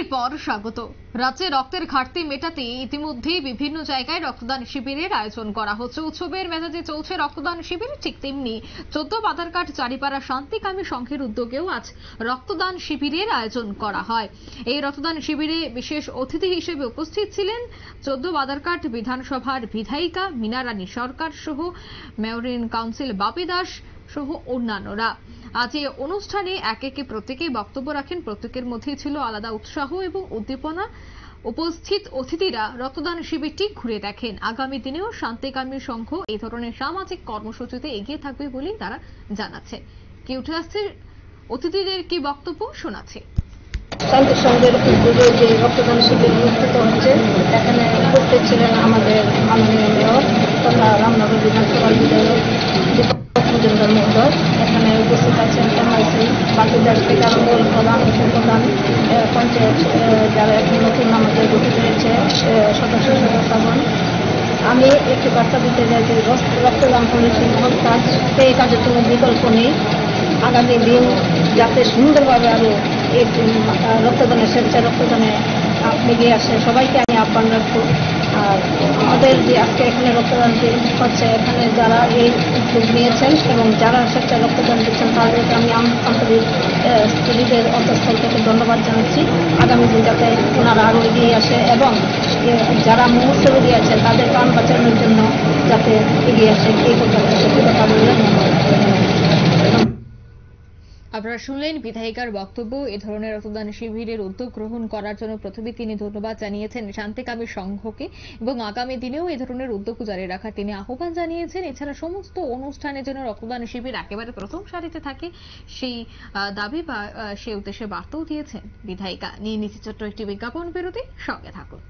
এরপর স্বাগত। রাজ্যে রক্তের ঘাটতি মেটাতে ইতিমধ্যেই বিভিন্ন জায়গায় রক্তদান শিবিরের আয়োজন করা হচ্ছে। উৎসবের মেজাজে চলছে রক্তদান শিবির। ঠিক তেমনি 14 বাধারঘাট চারিপাড়া শান্তিকামী সংঘের উদ্যোগেও আজ রক্তদান শিবিরের আয়োজন করা হয়। এই রক্তদান শিবিরে বিশেষ অতিথি হিসেবে উপস্থিত ছিলেন 14 বাধারঘাট বিধানসভার বিধায়িকা মীনা রানী সরকার সহ মেয়র কাউন্সিল বাপি দাস সহ অন্যান্যরা। আজ এই অনুষ্ঠানে একে একে প্রত্যেকেই বক্তব্য রাখেন। প্রত্যেকের মধ্যেই ছিল আলাদা উৎসাহ এবং উদ্দীপনা। উপস্থিত অতিথিরা রক্তদান শিবিরটি ঘুরে দেখেন। আগামী দিনেও শান্তিকামী সংঘ এই ধরনের সামাজিক কর্মসূচিতে এগিয়ে থাকবে বলেই তারা জানাচ্ছে। কি উঠে আসছে, অতিথিদের কি বক্তব্য শোনাচ্ছে। শান্তি সংঘের উদ্যোগে যে রক্তদান শিবির অনুষ্ঠিত হচ্ছে, এখানে উপস্থিত ছিলেন আমাদের মাননীয় মেয়র তথা রামনগর বিধানসভার বিধায়ক মজুমদার মহোদয়। এখানে উপস্থিত আছেন এমআইসি বাপি দাস থেকে আরম্ভ প্রধান উপপ্রধান পঞ্চায়েত, যারা এখন নতুন আমাদের গঠিত হয়েছে সদস্য সদস্যগণ। আমি একটি বার্তা দিতে চাই যে রক্তদান করেছি মহৎ কাজ, এই কাজের কোনো বিকল্প নেই। আগামী দিন যাতে সুন্দরভাবে আরও এই রক্তদানের স্বেচ্ছায় রক্তদানে এগিয়ে আসে, সবাইকে আমি আহ্বান রাখবো। আর আমাদের যে আজকে এখানে রক্তদান হচ্ছে, এখানে যারা এই উদ্যোগ নিয়েছেন এবং যারা স্বেচ্ছায় রক্তদান দিচ্ছেন তাদেরকে আমি আন্তরিক হৃদয়ের অন্তঃস্থল থেকে ধন্যবাদ জানাচ্ছি। আগামী দিন যাতে ওনারা আরও এগিয়ে আসে এবং যারা মুহূর্তে রোগী আছে তাদের প্রাণ বাঁচানোর জন্য যাতে এগিয়ে আসে, এই কথা বলে আপনারা শুনলেন বিধায়িকার বক্তব্য। এ ধরনের রক্তদান শিবিরের উদ্যোগ গ্রহণ করার জন্য প্রথমে তিনি ধন্যবাদ জানিয়েছেন শান্তিকামী সংঘকে এবং আগামী দিনেও এই ধরনের উদ্যোগ জারি রাখার তিনি আহ্বান জানিয়েছেন। এছাড়া সমস্ত অনুষ্ঠানের জন্য রক্তদান শিবির একেবারে প্রথম সারিতে থাকে, সেই দাবি বা সেই উদ্দেশ্যে বার্তাও দিয়েছেন বিধায়িকা। নিয়ে নিচ্ছে ছোট্ট একটি বিজ্ঞাপন বিরতি, সঙ্গে থাকুন।